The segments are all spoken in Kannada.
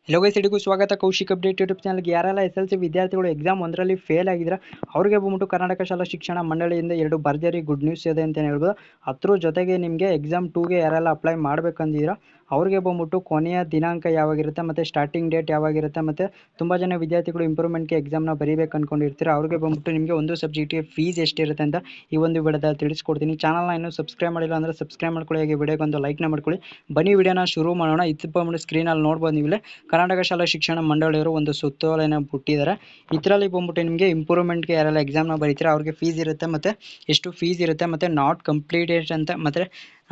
ಹೆಲೋ ಗೈಸ್, ಎಲ್ಲರಿಗೂ ಸ್ವಾಗತ ಕೌಶಿಕ್ ಅಪ್ಡೇಟ್ ಯೂಟ್ಯೂಬ್ ಚಾನಲ್ಗೆ. ಯಾರೆಲ್ಲ SLC ವಿದ್ಯಾರ್ಥಿಗಳು ಎಕ್ಸಾಮ್ ಒಂದರಲ್ಲಿ ಫೇಲ್ ಆಗಿದ್ರೆ ಅವ್ರಿಗೆ ಬಂದ್ಬಿಟ್ಟು ಕರ್ನಾಟಕ ಶಾಲಾ ಶಿಕ್ಷಣ ಮಂಡಳಿಯಿಂದ 2 ಭರ್ಜರಿ ಗುಡ್ ನ್ಯೂಸ್ ಇದೆ ಅಂತ ಹೇಳ್ಬೋದು. ಅದ್ರ ಜೊತೆಗೆ ನಿಮಗೆ ಎಕ್ಸಾಮ್ 2ಗೆ ಯಾರೆಲ್ಲ ಅಪ್ಲೈ ಮಾಡ್ಬೇಕಂದಿದ್ದೀರಾ ಅವ್ರಿಗೆ ಬಂದ್ಬಿಟ್ಟು ಕೊನೆಯ ದಿನಾಂಕ ಯಾವಾಗಿರುತ್ತೆ ಮತ್ತು ಸ್ಟಾರ್ಟಿಂಗ್ ಡೇಟ್ ಯಾವಾಗಿರುತ್ತೆ, ಮತ್ತು ತುಂಬ ಜನ ವಿದ್ಯಾರ್ಥಿಗಳು ಇಂಪ್ರೂವ್ಮೆಂಟ್ಗೆ ಎಕ್ಸಾಮ್ನ ಬರೀಬೇಕು ಅಂದ್ಕೊಂಡಿರ್ತೀರ. ಅವ್ರಿಗೆ ಬಂದ್ಬಿಟ್ಟು ನಿಮಗೆ ಒಂದು ಸಬ್ಜೆಕ್ಟಿಗೆ ಫೀಸ್ ಎಷ್ಟಿರುತ್ತೆ ಅಂತ ಈ ಒಂದು ವಿಡಿಯೋದಲ್ಲಿ ತಿಳಿಸ್ಕೊಡ್ತೀನಿ. ಚಾನಲ್ನ ಇನ್ನೂ ಸಬ್ಸ್ಕ್ರೈಬ್ ಮಾಡಿಲ್ಲ ಅಂದರೆ ಸಬ್ಸ್ಕ್ರೈಬ್ ಮಾಡ್ಕೊಳ್ಳಿ, ಹಾಗೆ ವಿಡಿಯೋಗೆ ಒಂದು ಲೈಕ್ನ ಮಾಡ್ಕೊಳ್ಳಿ. ಬನ್ನಿ ವಿಡಿಯೋನ ಶುರು ಮಾಡೋಣ. ಇದು ಬಂದ್ಬಿಟ್ಟು ಸ್ಕ್ರೀನಲ್ಲಿ ನೋಡ್ಬೋದು ನೀವು. ಕರ್ನಾಟಕ ಶಾಲಾ ಶಿಕ್ಷಣ ಮಂಡಳಿಯವರು ಒಂದು ಸುತ್ತೋಲೆನ ಬಿಟ್ಟಿದ್ದಾರೆ. ಇದರಲ್ಲಿ ಬಂದ್ಬಿಟ್ಟು ನಿಮಗೆ ಇಂಪ್ರೂವ್ಮೆಂಟ್ಗೆ ಯಾರೆಲ್ಲ ಎಕ್ಸಾಮ್ನ ಬರೀತೀರಾ ಅವ್ರಿಗೆ ಫೀಸ್ ಇರುತ್ತೆ, ಮತ್ತು ಎಷ್ಟು ಫೀಸ್ ಇರುತ್ತೆ, ಮತ್ತು ನಾಟ್ ಕಂಪ್ಲೀಟೆಡ್ ಅಂತ, ಮತ್ತು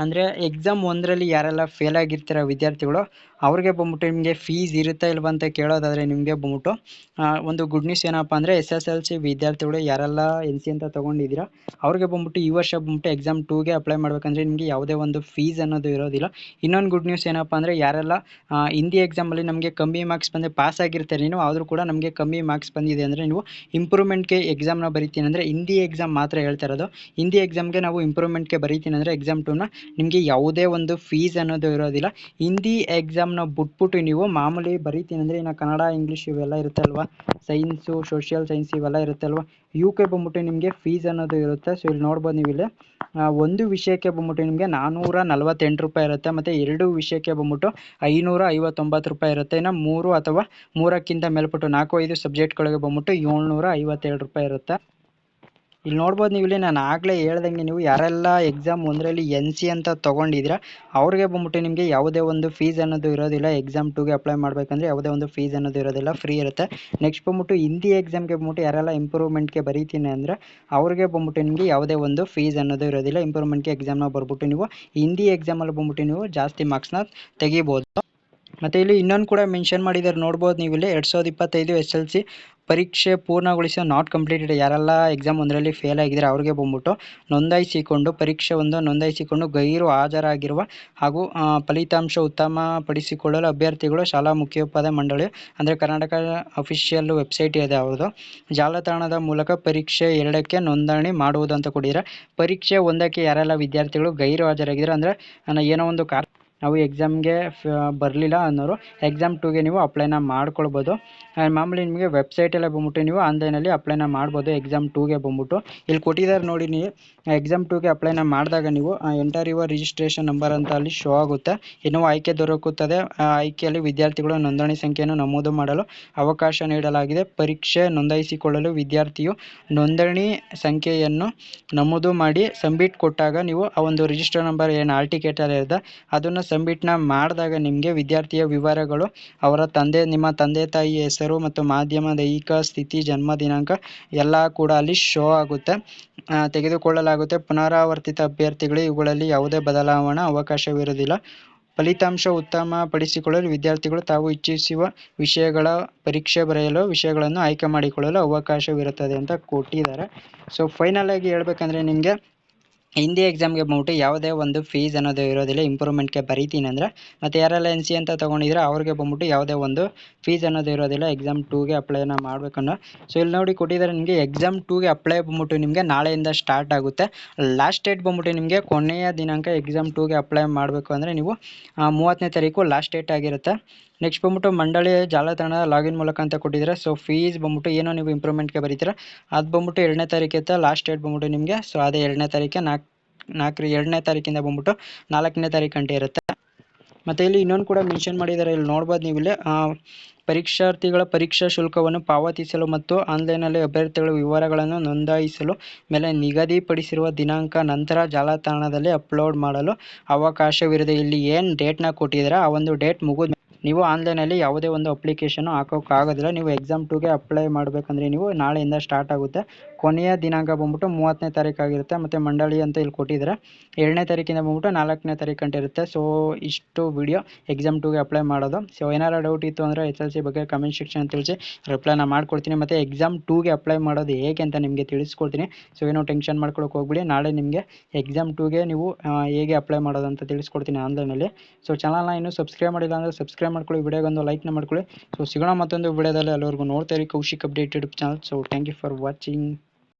ಅಂದರೆ ಎಕ್ಸಾಮ್ ಒಂದರಲ್ಲಿ ಯಾರೆಲ್ಲ ಫೇಲ್ ಆಗಿರ್ತೀರ ವಿದ್ಯಾರ್ಥಿಗಳು ಅವ್ರಿಗೆ ಬಂದ್ಬಿಟ್ಟು ನಿಮಗೆ ಫೀಸ್ ಇರುತ್ತಾ ಇಲ್ವಾ ಅಂತ ಕೇಳೋದಾದರೆ ನಿಮಗೆ ಬಂದ್ಬಿಟ್ಟು ಒಂದು ಗುಡ್ ನ್ಯೂಸ್ ಏನಪ್ಪ ಅಂದರೆ SSLC ವಿದ್ಯಾರ್ಥಿಗಳು ಯಾರೆಲ್ಲ NC ಅಂತ ತೊಗೊಂಡಿದ್ದೀರಾ ಅವ್ರಿಗೆ ಬಂದ್ಬಿಟ್ಟು ಈ ವರ್ಷ ಬಂದ್ಬಿಟ್ಟು ಎಕ್ಸಾಮ್ 2ಗೆ ಅಪ್ಲೈ ಮಾಡ್ಬೇಕಂದ್ರೆ ನಿಮಗೆ ಯಾವುದೇ ಒಂದು ಫೀಸ್ ಅನ್ನೋದು ಇರೋದಿಲ್ಲ. ಇನ್ನೊಂದು ಗುಡ್ ನ್ಯೂಸ್ ಏನಪ್ಪ ಅಂದರೆ ಯಾರೆಲ್ಲ ಹಿಂದಿ ಎಕ್ಸಾಮಲ್ಲಿ ನಮಗೆ ಕಮ್ಮಿ ಮಾರ್ಕ್ಸ್ ಬಂದರೆ ಪಾಸ್ ಆಗಿರ್ತಾರೆ ನೀವು, ಆದರೂ ಕೂಡ ನಮಗೆ ಕಮ್ಮಿ ಮಾರ್ಕ್ಸ್ ಬಂದಿದೆ ಅಂದರೆ ನೀವು ಇಂಪ್ರೂವ್ಮೆಂಟ್ಗೆ ಎಕ್ಸಾಮ್ನ ಬರೀತೀನಿ ಅಂದರೆ ಹಿಂದಿ ಎಕ್ಸಾಮ್ ಮಾತ್ರ ಹೇಳ್ತಾ ಇರೋದು. ಹಿಂದಿ ಎಕ್ಸಾಮ್ಗೆ ನಾವು ಇಂಪ್ರೂವ್ಮೆಂಟ್ಗೆ ಬರೀತೀನಿ ಅಂದರೆ ಎಕ್ಸಾಮ್ 2ನ ನಿಮಗೆ ಯಾವುದೇ ಒಂದು ಫೀಸ್ ಅನ್ನೋದು ಇರೋದಿಲ್ಲ. ಹಿಂದಿ ಎಕ್ಸಾಮ್ನ ಬಿಟ್ಬಿಟ್ಟು ನೀವು ಮಾಮೂಲಿ ಬರೀತೀನಿ ಅಂದರೆ ಇನ್ನು ಕನ್ನಡ, ಇಂಗ್ಲೀಷ್ ಇವೆಲ್ಲ ಇರುತ್ತಲ್ವ, ಸೈನ್ಸು, ಸೋಷಿಯಲ್ ಸೈನ್ಸ್ ಇವೆಲ್ಲ ಇರುತ್ತಲ್ವ, ಇವಕ್ಕೆ ಬಂದ್ಬಿಟ್ಟು ನಿಮಗೆ ಫೀಸ್ ಅನ್ನೋದು ಇರುತ್ತೆ. ಸೊ ಇಲ್ಲಿ ನೋಡ್ಬೋದು ನೀವು ಇಲ್ಲಿ ಒಂದು ವಿಷಯಕ್ಕೆ ಬಂದ್ಬಿಟ್ಟು ನಿಮಗೆ 448 ರೂಪಾಯಿ ಇರುತ್ತೆ, ಮತ್ತು 2 ವಿಷಯಕ್ಕೆ ಬಂದ್ಬಿಟ್ಟು 559 ರೂಪಾಯಿ ಇರುತ್ತೆ. ಇನ್ನು 3 ಅಥವಾ 3ಕ್ಕಿಂತ ಮೇಲ್ಪಟ್ಟು 4-5 ಸಬ್ಜೆಕ್ಟ್ಗಳಿಗೆ ಬಂದ್ಬಿಟ್ಟು 757 ರೂಪಾಯಿ ಇರುತ್ತೆ. ಇಲ್ಲಿ ನೋಡ್ಬೋದು ನೀವು ಇಲ್ಲಿ ನಾನು ಆಗಲೇ ಹೇಳ್ದಂಗೆ ನೀವು ಯಾರೆಲ್ಲ ಎಕ್ಸಾಮ್ ಒಂದರಲ್ಲಿ NC ಅಂತ ತೊಗೊಂಡಿದ್ದೀರಾ ಅವ್ರಿಗೆ ಬಂದ್ಬಿಟ್ಟು ನಿಮಗೆ ಯಾವುದೇ ಒಂದು ಫೀಸ್ ಅನ್ನೋದು ಇರೋದಿಲ್ಲ. ಎಕ್ಸಾಮ್ 2ಗೆ ಅಪ್ಲೈ ಮಾಡಬೇಕಂದ್ರೆ ಯಾವುದೇ ಒಂದು ಫೀಸ್ ಅನ್ನೋದು ಇರೋದಿಲ್ಲ, ಫ್ರೀ ಇರುತ್ತೆ. ನೆಕ್ಸ್ಟ್ ಬಂದ್ಬಿಟ್ಟು ಹಿಂದಿ ಎಕ್ಸಾಮ್ಗೆ ಬಂದ್ಬಿಟ್ಟು ಯಾರೆಲ್ಲ ಇಂಪ್ರೂವ್ಮೆಂಟ್ಗೆ ಬರೀತೀನಿ ಅಂದರೆ ಅವ್ರಿಗೆ ಬಂದ್ಬಿಟ್ಟು ನಿಮಗೆ ಯಾವುದೇ ಒಂದು ಫೀಸ್ ಅನ್ನೋದು ಇರೋದಿಲ್ಲ. ಇಂಪ್ರೂವ್ಮೆಂಟ್ಗೆ ಎಕ್ಸಾಮ್ನ ಬರ್ಬಿಟ್ಟು ನೀವು ಹಿಂದಿ ಎಕ್ಸಾಮಲ್ಲಿ ಬಂದ್ಬಿಟ್ಟು ನೀವು ಜಾಸ್ತಿ ಮಾರ್ಕ್ಸ್ನ ತೆಗಿಬೋದು. ಮತ್ತು ಇಲ್ಲಿ ಇನ್ನೊಂದು ಕೂಡ ಮೆನ್ಷನ್ ಮಾಡಿದ್ದಾರೆ ನೋಡ್ಬೋದು ನೀವು ಇಲ್ಲಿ 2025 SLC ಪರೀಕ್ಷೆ ಪೂರ್ಣಗೊಳಿಸಿ ನಾಟ್ ಕಂಪ್ಲೀಟೆಡ್ ಯಾರೆಲ್ಲ ಎಕ್ಸಾಮ್ ಒಂದರಲ್ಲಿ ಫೇಲ್ ಆಗಿದ್ದಾರೆ ಅವ್ರಿಗೆ ಬಂದ್ಬಿಟ್ಟು ಪರೀಕ್ಷೆ ನೋಂದಾಯಿಸಿಕೊಂಡು ಗೈರು ಹಾಜರಾಗಿರುವ ಹಾಗೂ ಫಲಿತಾಂಶ ಉತ್ತಮಪಡಿಸಿಕೊಳ್ಳಲು ಅಭ್ಯರ್ಥಿಗಳು ಶಾಲಾ ಮುಖ್ಯೋಪಾಧ್ಯಾಯ ಮಂಡಳಿ ಅಂದರೆ ಕರ್ನಾಟಕ ಅಫಿಷಿಯಲ್ ವೆಬ್ಸೈಟ್ ಇದೆ ಅವ್ರದ್ದು, ಜಾಲತಾಣದ ಮೂಲಕ ಪರೀಕ್ಷೆ 2ಕ್ಕೆ ನೋಂದಣಿ ಮಾಡುವುದು ಅಂತ ಕೊಟ್ಟಿದ್ದಾರೆ. ಪರೀಕ್ಷೆ 1ಕ್ಕೆ ಯಾರೆಲ್ಲ ವಿದ್ಯಾರ್ಥಿಗಳು ಗೈರು ಹಾಜರಾಗಿದ್ದಾರೆ ಅಂದರೆ ಏನೋ ಒಂದು ನಾವು ಎಕ್ಸಾಮ್ಗೆ ಬರಲಿಲ್ಲ ಅನ್ನೋರು ಎಕ್ಸಾಮ್ 2ಗೆ ನೀವು ಅಪ್ಲೈನ ಮಾಡ್ಕೊಳ್ಬೋದು. ಮಾಮೂಲಿ ನಿಮಗೆ ವೆಬ್ಸೈಟಲ್ಲೇ ಬಂದ್ಬಿಟ್ಟು ನೀವು ಆನ್ಲೈನಲ್ಲಿ ಅಪ್ಲೈನ ಮಾಡ್ಬೋದು. ಎಕ್ಸಾಮ್ 2ಗೆ ಬಂದ್ಬಿಟ್ಟು ಇಲ್ಲಿ ಕೊಟ್ಟಿದ್ದಾರೆ ನೋಡಿ, ನೀವು ಎಕ್ಸಾಮ್ 2ಗೆ ಅಪ್ಲೈನ ಮಾಡಿದಾಗ ನೀವು ಎಂಟರ್ ಯುವರ್ ರಿಜಿಸ್ಟ್ರೇಷನ್ ನಂಬರ್ ಅಂತ ಅಲ್ಲಿ ಶೋ ಆಗುತ್ತೆ. ಇನ್ನೂ ಆಯ್ಕೆ ದೊರಕುತ್ತದೆ. ಆಯ್ಕೆಯಲ್ಲಿ ವಿದ್ಯಾರ್ಥಿಗಳು ನೋಂದಣಿ ಸಂಖ್ಯೆಯನ್ನು ನಮೂದು ಮಾಡಲು ಅವಕಾಶ ನೀಡಲಾಗಿದೆ. ಪರೀಕ್ಷೆ ನೋಂದಾಯಿಸಿಕೊಳ್ಳಲು ವಿದ್ಯಾರ್ಥಿಯು ನೋಂದಣಿ ಸಂಖ್ಯೆಯನ್ನು ನಮೂದು ಮಾಡಿ ಸಬ್ಮಿಟ್ ಕೊಟ್ಟಾಗ ನೀವು ಆ ಒಂದು ರಿಜಿಸ್ಟರ್ ನಂಬರ್ ಏನು ಹಾಲ್ ಟಿಕೆಟಲ್ಲಿ ಇರುತ್ತೆ ಅದನ್ನು ಸಬ್ಮಿಟ್ನ ಮಾಡಿದಾಗ ನಿಮಗೆ ವಿದ್ಯಾರ್ಥಿಯ ವಿವರಗಳು, ಅವರ ನಿಮ್ಮ ತಂದೆ ತಾಯಿ ಹೆಸರು ಮತ್ತು ಮಾಧ್ಯಮ ದೈಹಿಕ ಸ್ಥಿತಿ, ಜನ್ಮ ದಿನಾಂಕ ಎಲ್ಲ ಕೂಡ ಅಲ್ಲಿ ಶೋ ಆಗುತ್ತೆ, ತೆಗೆದುಕೊಳ್ಳಲಾಗುತ್ತೆ. ಪುನರಾವರ್ತಿತ ಅಭ್ಯರ್ಥಿಗಳು ಇವುಗಳಲ್ಲಿ ಯಾವುದೇ ಬದಲಾವಣೆ ಅವಕಾಶವಿರುವುದಿಲ್ಲ. ಫಲಿತಾಂಶ ಉತ್ತಮಪಡಿಸಿಕೊಳ್ಳಲು ವಿದ್ಯಾರ್ಥಿಗಳು ತಾವು ಇಚ್ಛಿಸುವ ವಿಷಯಗಳ ಪರೀಕ್ಷೆ ಬರೆಯಲು ವಿಷಯಗಳನ್ನು ಆಯ್ಕೆ ಮಾಡಿಕೊಳ್ಳಲು ಅವಕಾಶವಿರುತ್ತದೆ ಅಂತ ಕೊಟ್ಟಿದ್ದಾರೆ. ಸೊ ಫೈನಲ್ ಆಗಿ ಹೇಳ್ಬೇಕಂದ್ರೆ ನಿಮಗೆ ಹಿಂದಿ ಎಕ್ಸಾಮ್ಗೆ ಬಂದ್ಬಿಟ್ಟು ಯಾವುದೇ ಒಂದು ಫೀಸ್ ಅನ್ನೋದು ಇರೋದಿಲ್ಲ ಇಂಪ್ರೂವ್ಮೆಂಟ್ಗೆ ಬರೀತೀನಿ ಅಂದರೆ. ಮತ್ತು ಯಾರೆಲ್ಲ NC ಅಂತ ತೊಗೊಂಡಿದ್ರೆ ಅವ್ರಿಗೆ ಬಂದ್ಬಿಟ್ಟು ಯಾವುದೇ ಒಂದು ಫೀಸ್ ಅನ್ನೋದು ಇರೋದಿಲ್ಲ ಎಕ್ಸಾಮ್ 2ಗೆ ಅಪ್ಲೈನ ಮಾಡಬೇಕನ್ನೋ. ಸೊ ಇಲ್ಲಿ ನೋಡಿ ಕೊಟ್ಟಿದ್ದಾರೆ ನಿಮಗೆ ಎಕ್ಸಾಮ್ 2ಗೆ ಅಪ್ಲೈ ಬಂದ್ಬಿಟ್ಟು ನಿಮಗೆ ನಾಳೆಯಿಂದ ಸ್ಟಾರ್ಟ್ ಆಗುತ್ತೆ. ಲಾಸ್ಟ್ ಡೇಟ್ ಬಂದ್ಬಿಟ್ಟು ನಿಮಗೆ ಕೊನೆಯ ದಿನಾಂಕ ಎಕ್ಸಾಮ್ 2ಗೆ ಅಪ್ಲೈ ಮಾಡಬೇಕು ಅಂದರೆ ನೀವು 30ನೇ ತಾರೀಕು ಲಾಸ್ಟ್ ಡೇಟ್ ಆಗಿರುತ್ತೆ. ನೆಕ್ಸ್ಟ್ ಬಂದ್ಬಿಟ್ಟು ಮಂಡಳಿಯ ಜಾಲತಾಣದ ಲಾಗಿನ್ ಮೂಲಕ ಅಂತ ಕೊಟ್ಟಿದ್ದಾರೆ. ಸೊ ಫೀಸ್ ಬಂದ್ಬಿಟ್ಟು ಏನೋ ನೀವು ಇಂಪ್ರೂವ್ಮೆಂಟ್ಗೆ ಬರೀತೀರ ಅದು ಬಂದ್ಬಿಟ್ಟು 2ನೇ ತಾರೀಕು ಇರುತ್ತೆ. ಲಾಸ್ಟ್ ಡೇಟ್ ಬಂದ್ಬಿಟ್ಟು ನಿಮಗೆ ಸೊ ಅದೇ 2ನೇ ತಾರೀಕೆ 2ನೇ ತಾರೀಕಿಂದ ಬಂದ್ಬಿಟ್ಟು 4ನೇ ತಾರೀಕು ಗಂಟೆ ಇರುತ್ತೆ. ಮತ್ತು ಇಲ್ಲಿ ಇನ್ನೊಂದು ಕೂಡ ಮೆನ್ಷನ್ ಮಾಡಿದ್ದಾರೆ, ಇಲ್ಲಿ ನೋಡ್ಬೋದು ನೀವು ಇಲ್ಲಿ ಪರೀಕ್ಷಾರ್ಥಿಗಳ ಪರೀಕ್ಷಾ ಶುಲ್ಕವನ್ನು ಪಾವತಿಸಲು ಮತ್ತು ಆನ್ಲೈನಲ್ಲಿ ಅಭ್ಯರ್ಥಿಗಳ ವಿವರಗಳನ್ನು ನೋಂದಾಯಿಸಲು ಮೇಲೆ ನಿಗದಿಪಡಿಸಿರುವ ದಿನಾಂಕ ನಂತರ ಜಾಲತಾಣದಲ್ಲಿ ಅಪ್ಲೋಡ್ ಮಾಡಲು ಅವಕಾಶವಿರುತ್ತೆ. ಇಲ್ಲಿ ಏನು ಡೇಟ್ನ ಕೊಟ್ಟಿದ್ದಾರೆ ಆ ಒಂದು ಡೇಟ್ ಮುಗಿದ ನೀವು ಆನ್ಲೈನಲ್ಲಿ ಯಾವುದೇ ಒಂದು ಅಪ್ಲಿಕೇಶನ್ನು ಹಾಕೋಕ್ಕಾಗೋದಿಲ್ಲ. ನೀವು ಎಕ್ಸಾಮ್ 2ಗೆ ಅಪ್ಲೈ ಮಾಡಬೇಕಂದ್ರೆ ನೀವು ನಾಳೆಯಿಂದ ಸ್ಟಾರ್ಟ್ ಆಗುತ್ತೆ. ಕೊನೆಯ ದಿನಾಂಕ ಬಂದ್ಬಿಟ್ಟು 30ನೇ ತಾರೀಕು ಆಗಿರುತ್ತೆ. ಮತ್ತು ಮಂಡಳಿ ಅಂತ ಇಲ್ಲಿ ಕೊಟ್ಟಿದ್ದಾರೆ 2ನೇ ತಾರೀಕಿಂದ ಬಂದ್ಬಿಟ್ಟು 4ನೇ ತಾರೀಕು ಗಂಟೆ ಇರುತ್ತೆ. ಸೊ ಇಷ್ಟು ವಿಡಿಯೋ ಎಕ್ಸಾಮ್ 2ಗೆ ಅಪ್ಲೈ ಮಾಡೋದು. ಸೊ ಏನಾರು ಡೌಟ್ ಇತ್ತು ಅಂದರೆ SLC ಬಗ್ಗೆ ಕಮೆಂಟ್ ಸೆಕ್ಷನ್ ತಿಳಿಸಿ, ರಿಪ್ಲೈನ ಮಾಡ್ಕೊಡ್ತೀನಿ. ಮತ್ತು ಎಕ್ಸಾಮ್ 2ಗೆ ಅಪ್ಲೈ ಮಾಡೋದು ಹೇಗೆ ಅಂತ ನಿಮಗೆ ತಿಳಿಸ್ಕೊಡ್ತೀನಿ. ಸೊ ಏನೋ ಟೆನ್ಷನ್ ಮಾಡ್ಕೊಳಕ್ಕೆ ಹೋಗ್ಬಿಡಿ, ನಾಳೆ ನಿಮಗೆ ಎಕ್ಸಾಮ್ 2ಗೆ ನೀವು ಹೇಗೆ ಅಪ್ಲೈ ಮಾಡೋದು ಅಂತ ತಿಳಿಸ್ಕೊಡ್ತೀನಿ ಆನ್ಲೈನಲ್ಲಿ. ಸೊ ಚಾನಲ್ನ ಇನ್ನೂ ಸಬ್ಸ್ಕ್ರೈಬ್ ಮಾಡಿಲ್ಲ ಅಂದರೆ ಸಬ್ಸ್ಕ್ರೈಬ್ ಮಾಡ್ಕೊಳ್ಳಿ, ವಿಡಿಯೋಗೊಂದು ಲೈಕ್ನ ಮಾಡ್ಕೊಳ್ಳಿ. ಸೊ ಸಿಗೋಣ ಮತ್ತೊಂದು ವಿಡಿಯೋದಲ್ಲಿ, ಅಲ್ಲಿವರೆಗೂ ನೋಡ್ತಾ ಇರಿ Kaushik update YouTube channel. So thank you for watching.